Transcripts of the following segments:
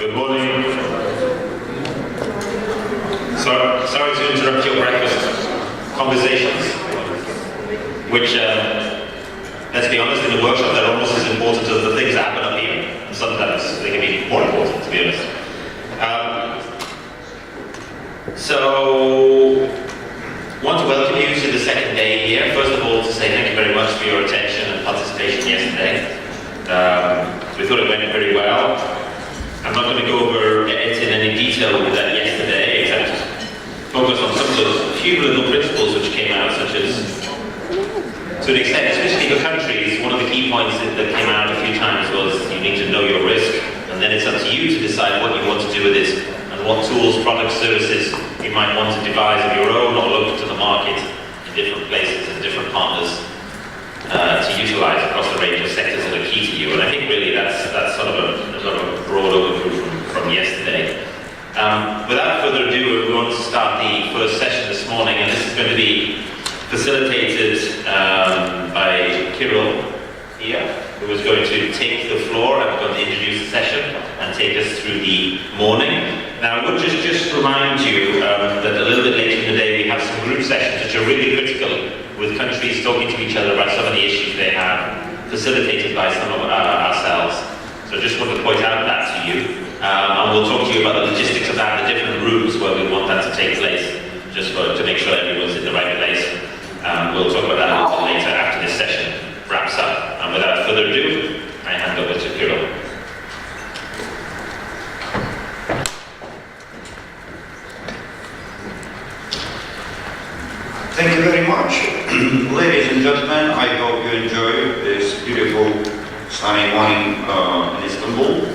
Good morning. Sorry to interrupt your breakfast conversations, which, let's be honest, in the workshop they're almost as important as the things that happen up here. And sometimes they can be more important, to be honest. So, want to welcome you to the second day here. First of all, to say thank you very much for your attention and participation yesterday. We thought it went very well. I'm not going to go over it in any detail with that yesterday, except focus on some of those few little principles which came out, such as, to an extent, especially for countries, one of the key points that came out a few times was you need to know your risk, and then it's up to you to decide what you want to do with it, and what tools, products, services you might want to devise of your own, or look to the market in different places and different partners to utilize across the range of sectors that are key to you. And I think really that's sort of a broad overview from yesterday. Without further ado, we want to start the first session this morning, and this is going to be facilitated by Kirill here, who is going to take the floor and going to introduce the session and take us through the morning. Now, I would just remind you that a little bit later in the day we have some group sessions which are really critical, with countries talking to each other about some of the issues they have, facilitated by some of ourselves. So I just want to point out that to you. And we'll talk to you about the logistics of that, the different rooms where we want that to take place, just to make sure everyone's in the right place. We'll talk about that a little later after this session wraps up. And without further ado, I hand over to Kirill. Thank you very much. Ladies and gentlemen, I hope you enjoy this beautiful sunny morning in Istanbul.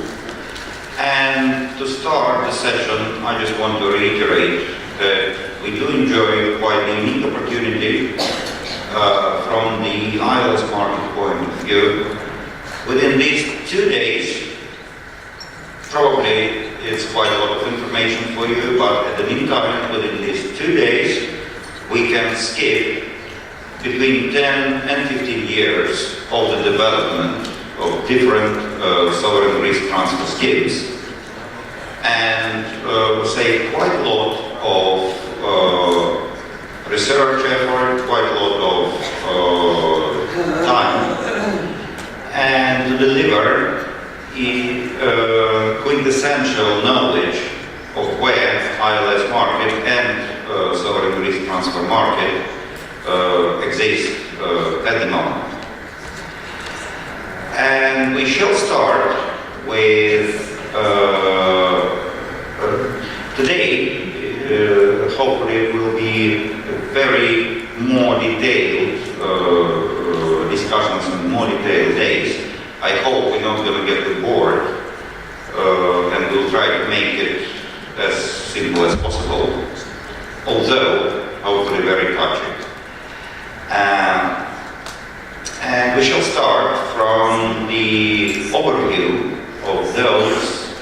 And to start the session, I just want to reiterate that we do enjoy quite a unique opportunity from the IELTS market point of view. Within these 2 days, probably it's quite a lot of information for you, but at the meantime, within these 2 days, we can skip between 10 and 15 years of the development of different sovereign risk transfer schemes, and say quite a lot of research effort, quite a lot of time, and to deliver quintessential knowledge of where ILS market and sovereign risk transfer market exist at the moment. And we shall start with today. Hopefully it will be very more detailed discussions and more detailed days. I hope we're not going to get bored, and we'll try to make it as simple as possible, although hopefully very touching. And we shall start from the overview of those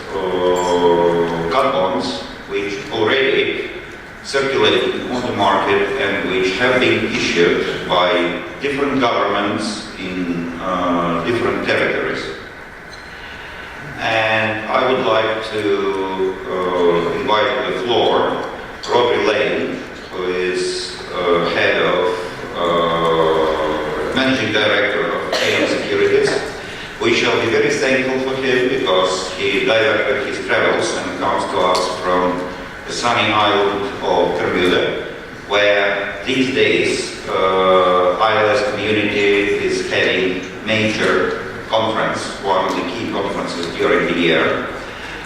cat bonds which already circulate on the market and which have been issued by different governments in different territories. And I would like to invite to the floor Robbie Lane, who is head of Managing Director of AM Securities. We shall be very thankful for him because he directed his travels and comes to us from the sunny island of Bermuda, where these days ILS community is having major conference, one of the key conferences during the year.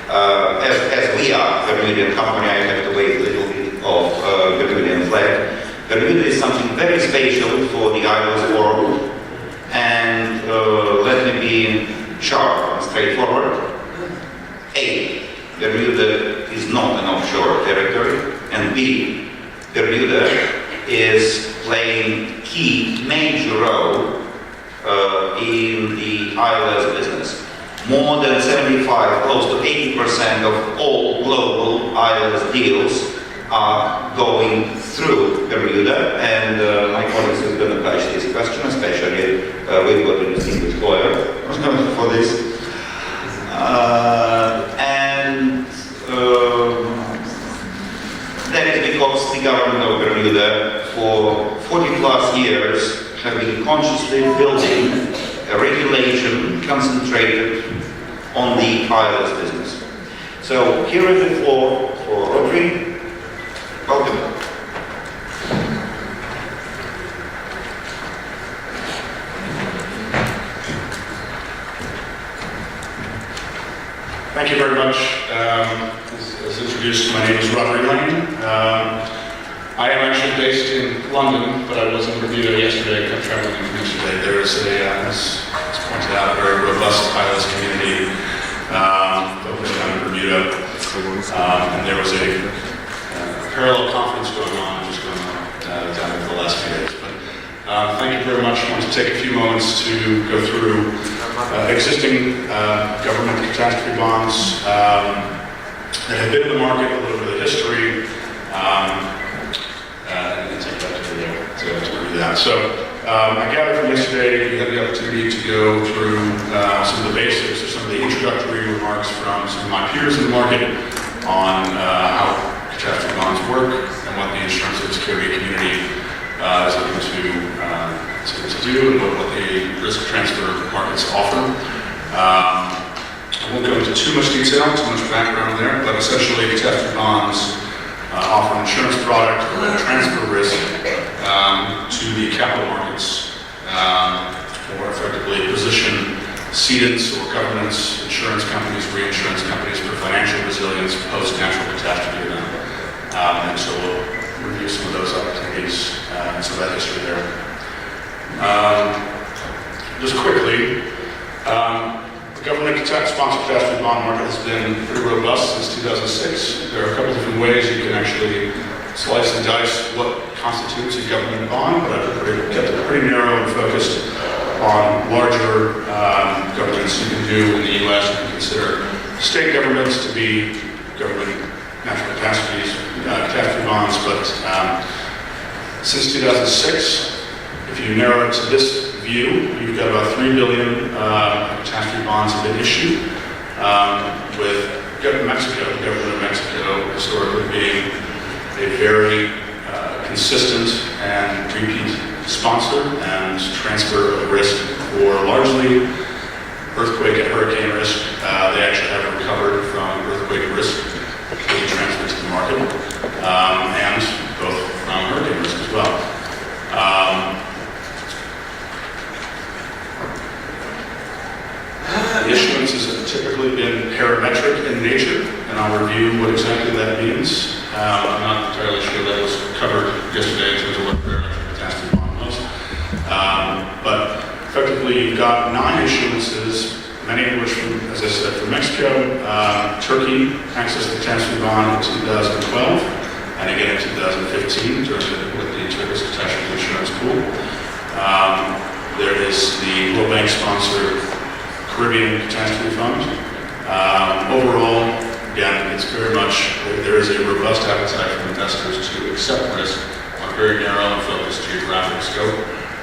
As we are a Bermudian company, I have to wave a little bit of Bermudian flag. Bermuda is something very special for the ILS world, and let me be sharp and straightforward. A, Bermuda is not an offshore territory, and B, Bermuda is playing key major role in the ILS business. More than 75, close to 80% of all global ILS deals are going through Bermuda, and my colleagues are going to catch this question, especially we've got a distinguished lawyer for this. And 40+ years have been consciously building a regulation concentrated on the ILS business. So here is the floor for Rodri. Welcome. Thank you very much. As introduced, my name is Rodri Lane. I am actually based in London, but I was in Bermuda yesterday, traveling from yesterday. There is as pointed out, a very robust ILS community focused on Bermuda. And there was a parallel conference going on down there for the last few days. But thank you very much. I want to take a few moments to go through existing government catastrophe bonds that have been in the market, a little bit of history, and take that to review that. So I gathered from yesterday we had the opportunity to go through some of the basics or some of the introductory remarks from some of my peers in the market on how catastrophe bonds work and what the insurance and security community is looking to do and what the risk transfer markets offer. I won't go into too much detail, too much background there, but essentially catastrophe bonds offer an insurance product that transfer risk to the capital markets or effectively position cedents or governments, insurance companies, reinsurance companies for financial resilience post-natural catastrophe event. And so we'll review some of those opportunities and some of that history there. Just quickly, the government sponsored catastrophe bond market has been pretty robust since 2006. There are a couple different ways you can actually slice and dice what constitutes a government bond, but I've kept it pretty narrow and focused on larger governments. You can do in the U.S. You can consider state governments to be government natural catastrophe bonds, but since 2006, if you narrow it to this view, you've got about $3 billion catastrophe bonds have been issued, with Mexico, the government of Mexico, historically being a very consistent and repeat sponsor and transfer of risk for largely earthquake and hurricane risk. They actually haven't recovered from earthquake risk being transferred to the market, and both from hurricane risk as well. The issuances have typically been parametric in nature, and I'll review what exactly that means. I'm not entirely sure that was covered yesterday in terms of what parametric catastrophe bond was. But effectively, you've got 9 issuances, many of which, as I said, from Mexico. Turkey accessed the catastrophe bond in 2012, and again in 2015 with the Turkish Catastrophe Insurance Pool. There is the World Bank sponsored Caribbean Catastrophe Fund. Overall, again, it's very much, there is a robust appetite from investors to accept risk on a very narrow and focused geographic scope.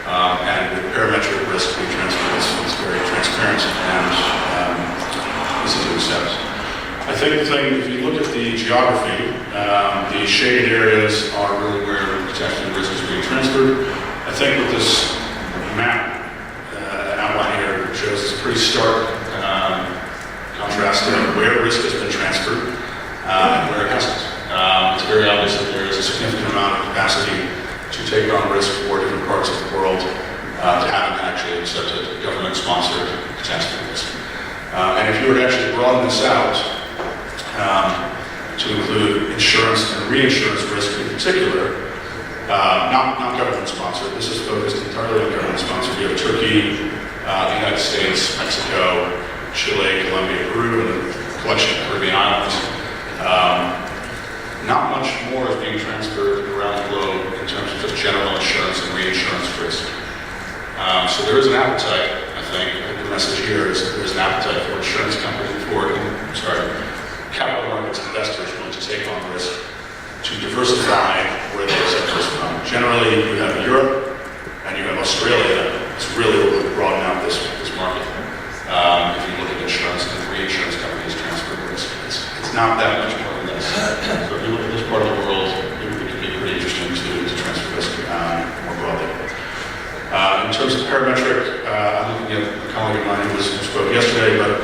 And with parametric risk being transferred, it's very transparent and easy to accept. I think the thing, if you look at the geography, the shaded areas are really where catastrophe risk is being transferred. I think with this map, outline here shows this pretty stark contrast in where risk has been transferred and where it hasn't. It's very obvious that there is a significant amount of capacity to take on risk for different parts of the world that haven't actually accepted government-sponsored catastrophe risk. And if you were to actually broaden this out to include insurance and reinsurance risk in particular, not government-sponsored, this is focused entirely on government-sponsored. You have Turkey, the United States, Mexico, Chile, Colombia, Peru, and a collection of Caribbean islands. Not much more is being transferred around the globe in terms of just general insurance and reinsurance risk. So there is an appetite, I think. The message here is that there is an appetite for insurance companies, capital markets investors willing to take on risk to diversify where they accept risk from. Generally, you have Europe and you have Australia. It's really what would broaden out this market. If you look at insurance and reinsurance companies transfer risk, it's not that much more than this. So if you look at this part of the world, it can be pretty interesting to transfer risk more broadly. In terms of parametric, I'm looking at a colleague of mine who spoke yesterday, but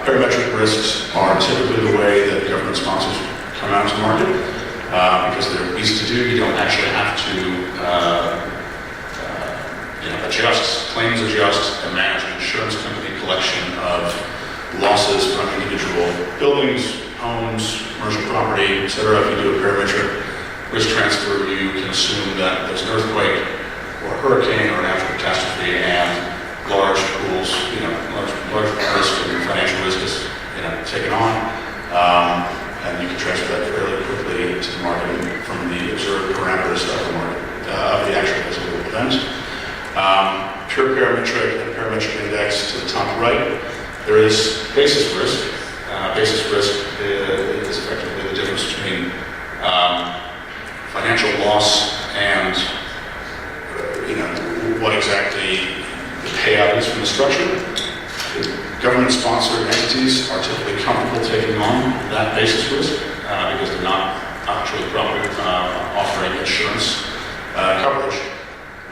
parametric risks are typically the way that government sponsors come out to market because they're easy to do. You don't actually have to claims adjust, and manage an insurance company collection of losses from individual buildings, homes, commercial property, etc. If you do a parametric risk transfer, you can assume that there's an earthquake or a hurricane or a natural catastrophe, and large pools, large risk and financial risk is taken on, and you can transfer that fairly quickly to the market from the observed parameters of the market of the actual physical event. Pure parametric and parametric index to the top right. There is basis risk. Basis risk is effectively the difference between financial loss and what exactly the payout is from the structure. Government-sponsored entities are typically comfortable taking on that basis risk because they're not actually offering insurance coverage.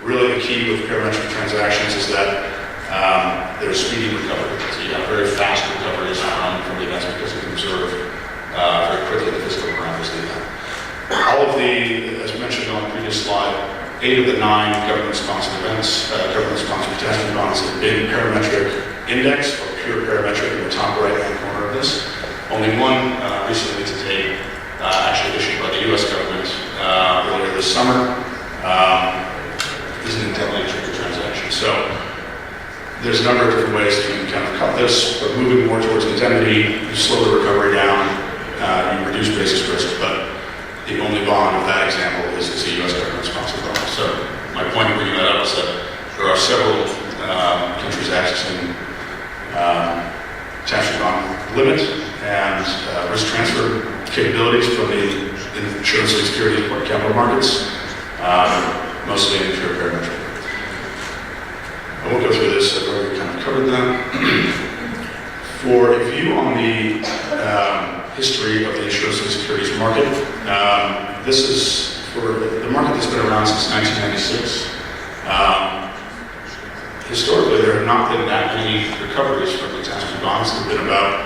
Really, the key with parametric transactions is that there's speedy recovery. So you have very fast recoveries from the events because you can observe very quickly the physical parameters of the event. All of the, as mentioned on the previous slide, 8 of the 9 government-sponsored events, government-sponsored catastrophe bonds have been parametric index or pure parametric in the top right-hand corner of this. Only one recently to date, actually issued by the U.S. government earlier this summer, is an indemnity trigger transaction. So there's a number of different ways that you can kind of cut this, but moving more towards indemnity, you slow the recovery down, you reduce basis risk, but the only bond of that example is a U.S. government-sponsored bond. So my point in bringing that up is that there are several countries accessing catastrophe bond limit and risk transfer capabilities from the insurance and security capital markets, mostly in pure parametric. I won't go through this, I've already kind of covered that. For a view on the history of the insurance and securities market, this is for the market that's been around since 1996. Historically, there have not been that many recoveries from catastrophe bonds. There have been about,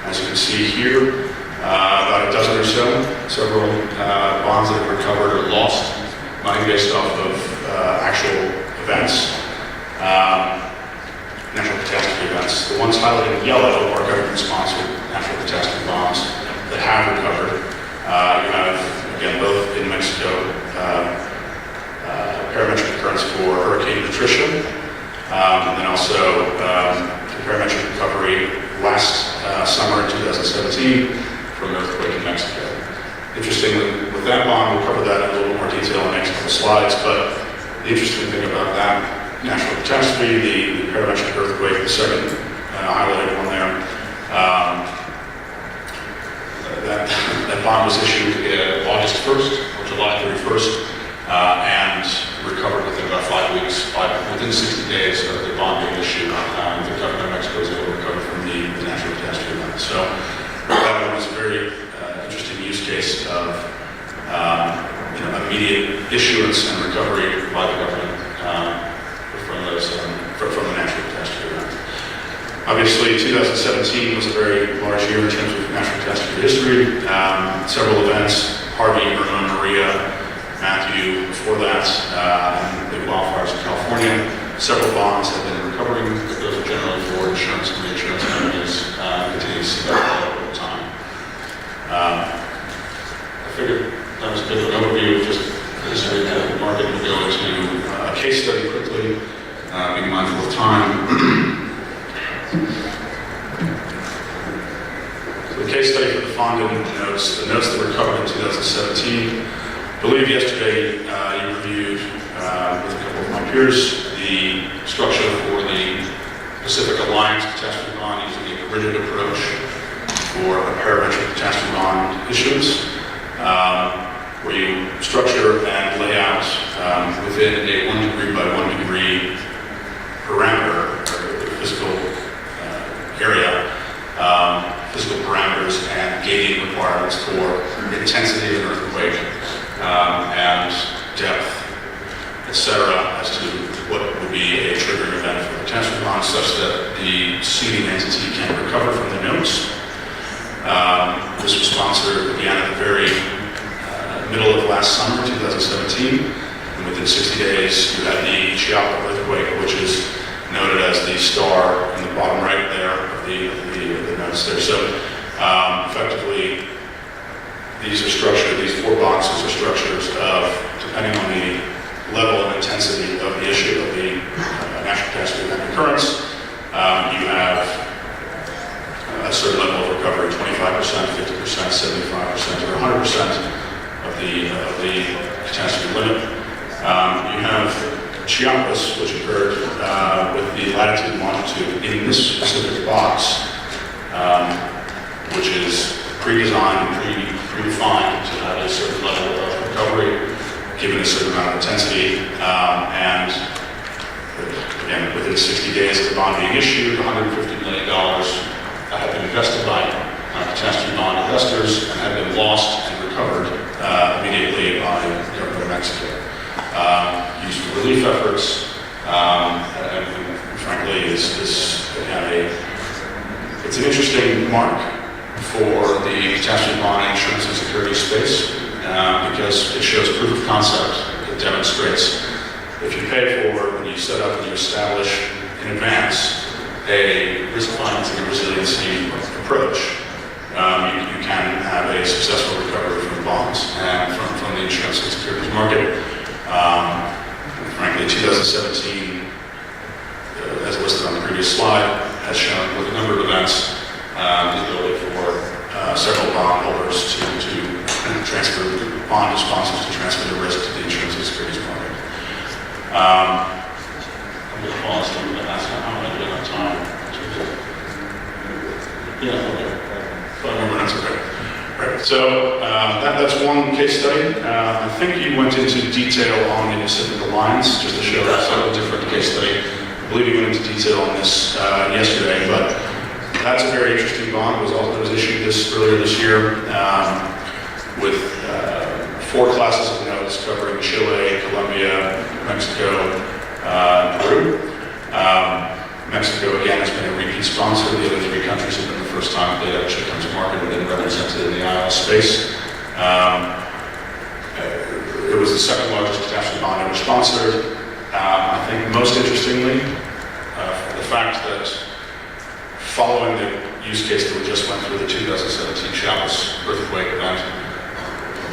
as you can see here, about a dozen or so, several bonds that have recovered or lost money based off of actual events, natural catastrophe events. The ones highlighted in yellow are government-sponsored natural catastrophe bonds that have recovered. You have, again, both in Mexico, parametric occurrence for Hurricane Patricia, and then also the parametric recovery last summer in 2017 from an earthquake in Mexico. Interestingly, with that bond, we'll cover that in a little more detail in the next couple slides, but the interesting thing about that natural catastrophe, the parametric earthquake, the second highlighted one there, that bond was issued August 1st or July 31st and recovered within about 5 weeks, within 60 days of the bond being issued. The government of Mexico was able to recover from the natural catastrophe event. So that was a very interesting use case of immediate issuance and recovery by the government from the natural catastrophe event. Obviously, 2017 was a very large year in terms of natural catastrophe history. Several events, Harvey, Irma, Maria, Matthew, before that, and the wildfires in California. Several bonds have been recovering, but those are generally for insurance and reinsurance companies, continue to see that over time. I figured that was a bit of an overview of just the history of the market. We'll go into a case study quickly, being mindful of time. So the case study for the Fondon notes, the notes that were covered in 2017. I believe yesterday you reviewed with a couple of my peers the structure for the Pacific Alliance catastrophe bond using a rigid approach for a parametric catastrophe bond issuance, where you structure and lay out within a 1 degree by 1 degree parameter, or physical area, physical parameters and gating requirements for intensity of an earthquake and depth, etc. etc., as to what would be a triggering event for the catastrophe bond, such that the ceding entity can recover from the notes. This was sponsored again at the very middle of last summer, 2017, and within 60 days you had the Chiapas earthquake, which is noted as the star in the bottom right there of the notes there. So effectively, these are structured, these 4 boxes are structures of, depending on the level and intensity of the issue of the natural catastrophe event occurrence, you have a certain level of recovery, 25%, 50%, 75%, or 100% of the catastrophe limit. You have Chiapas, which occurred with the latitude and longitude in this specific box, which is pre-designed and predefined to have a certain level of recovery, given a certain amount of intensity, and again, within 60 days of the bond being issued, $150 million had been invested by catastrophe bond investors and had been lost and recovered immediately by the government of Mexico. Used for relief efforts, and frankly, it's an interesting mark for the catastrophe bond insurance and security space because it shows proof of concept. It demonstrates if you pay for and you set up and you establish in advance a risk financing and resiliency approach, you can have a successful recovery from bonds and from the insurance and securities market. Frankly, 2017, as listed on the previous slide, has shown with a number of events the ability for several bondholders to transfer bond sponsors to transfer the risk to the insurance and securities market. I'm going to pause and I'm going to ask how am I doing on time? Yeah, okay. 5 more minutes, okay. Right, so that's one case study. I think you went into detail on the Pacific Alliance, just to show a slightly different case study. I believe you went into detail on this yesterday, but that's a very interesting bond. It was issued earlier this year with 4 classes of notes covering Chile, Colombia, Mexico, and Peru. Mexico, again, has been a repeat sponsor. The other 3 countries have been the first time they actually come to market and been represented in the ILS space. It was the second largest catastrophe bond ever sponsored. I think most interestingly, the fact that following the use case that we just went through, the 2017 Chiapas earthquake event,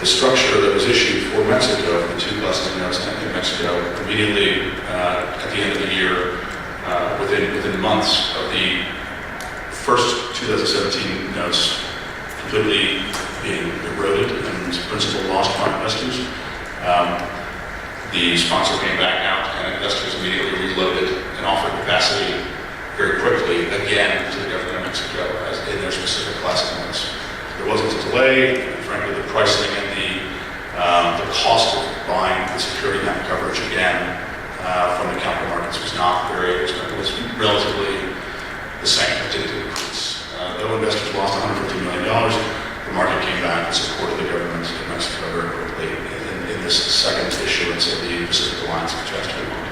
the structure that was issued for Mexico, the 2 classes of notes in Mexico, immediately at the end of the year, within months of the first 2017 notes completely being eroded and principal lost by investors, the sponsor came back out and investors immediately reloaded and offered capacity very quickly again to the government of Mexico as in their specific class of notes. There wasn't a delay, and frankly the pricing and the cost of buying the security net coverage again from the capital markets was not very expensive. It was relatively the same. It didn't increase. Though investors lost $150 million, the market came back and supported the government of Mexico very quickly in this second issuance of the Pacific Alliance catastrophe bond.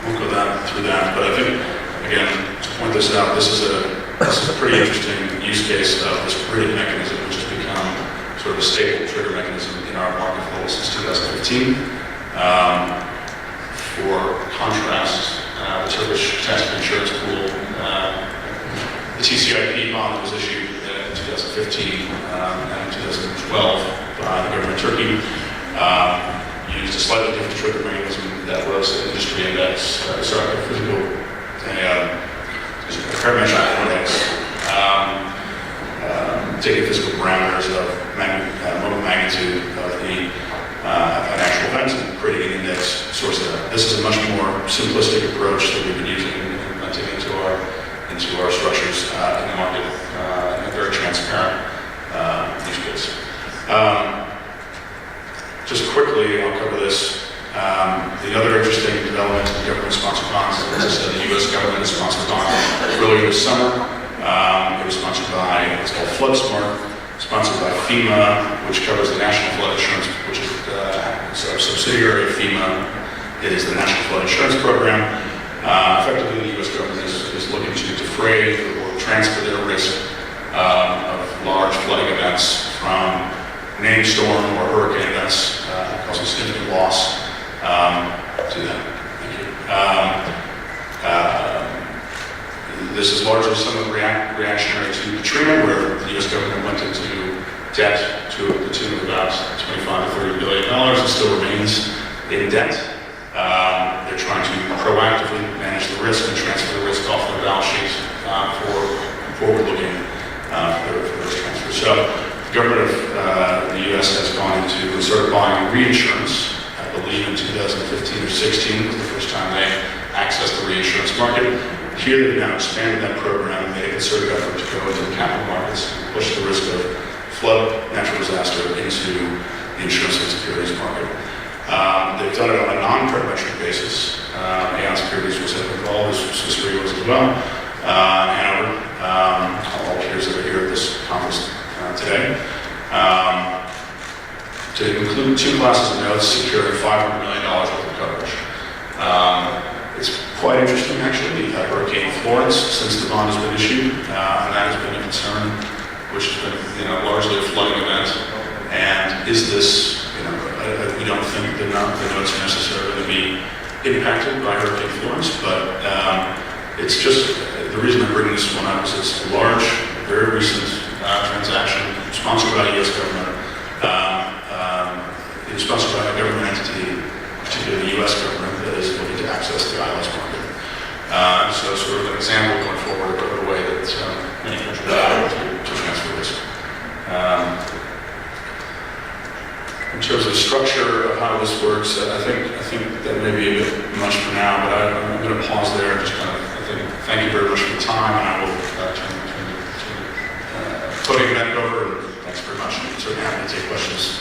Won't go through that, but I think, again, to point this out, this is a pretty interesting use case of this rating mechanism, which has become sort of a stable trigger mechanism in our market flow since 2015. For contrast, the Turkish catastrophe insurance pool, the TCIP bond that was issued in 2015 and 2012 by the government of Turkey used a slightly different trigger mechanism that was an industry index, a parametric index, taking physical parameters of moment magnitude of the an actual event and creating an index source of that. This is a much more simplistic approach that we've been using and implementing into our structures in the market in a very transparent use case. Just quickly, I'll cover this. The other interesting development in government-sponsored bonds, as I said, the U.S. government-sponsored bond earlier this summer. It was sponsored by what's called FloodSmart, sponsored by FEMA, which covers the National Flood Insurance, which is a subsidiary of FEMA. It is the National Flood Insurance Program. Effectively, the U.S. government is looking to defray or transfer their risk of large flooding events from named storm or hurricane events causing significant loss to them. Thank you. This is largely somewhat reactionary to Katrina, where the U.S. government went into debt to the tune of about $25 to $30 billion and still remains in debt. They're trying to proactively manage the risk and transfer the risk off their balance sheets for forward-looking for those transfers. So the government of the U.S. has gone into sort of buying reinsurance. I believe in 2015 or 16 was the first time they accessed the reinsurance market. Here they've now expanded that program and made a concerted effort to go into the capital markets and push the risk of flood, natural disaster into the insurance and securities market. They've done it on a non-parametric basis. Aon Securities was involved, Swiss Re was as well. Hanover, all peers that are here at this conference today. To include two classes of notes securing $500 million worth of coverage. It's quite interesting, actually. We've had Hurricane Florence since the bond has been issued, and that has been a concern, which has been, largely a flooding event. And is this, we don't think the notes are necessarily going to be impacted by Hurricane Florence, but it's just, the reason I'm bringing this one up is it's a large, very recent transaction sponsored by the U.S. government, sponsored by a government entity, particularly the U.S. government, that is looking to access the ILS market. So sort of an example going forward of a way that many countries are to transfer risk. In terms of structure of how this works, I think that may be a bit much for now, but I'm going to pause there and just kind of, thank you very much for the time, and I will turn the podium back over, and thanks very much. I'm certainly happy to take questions.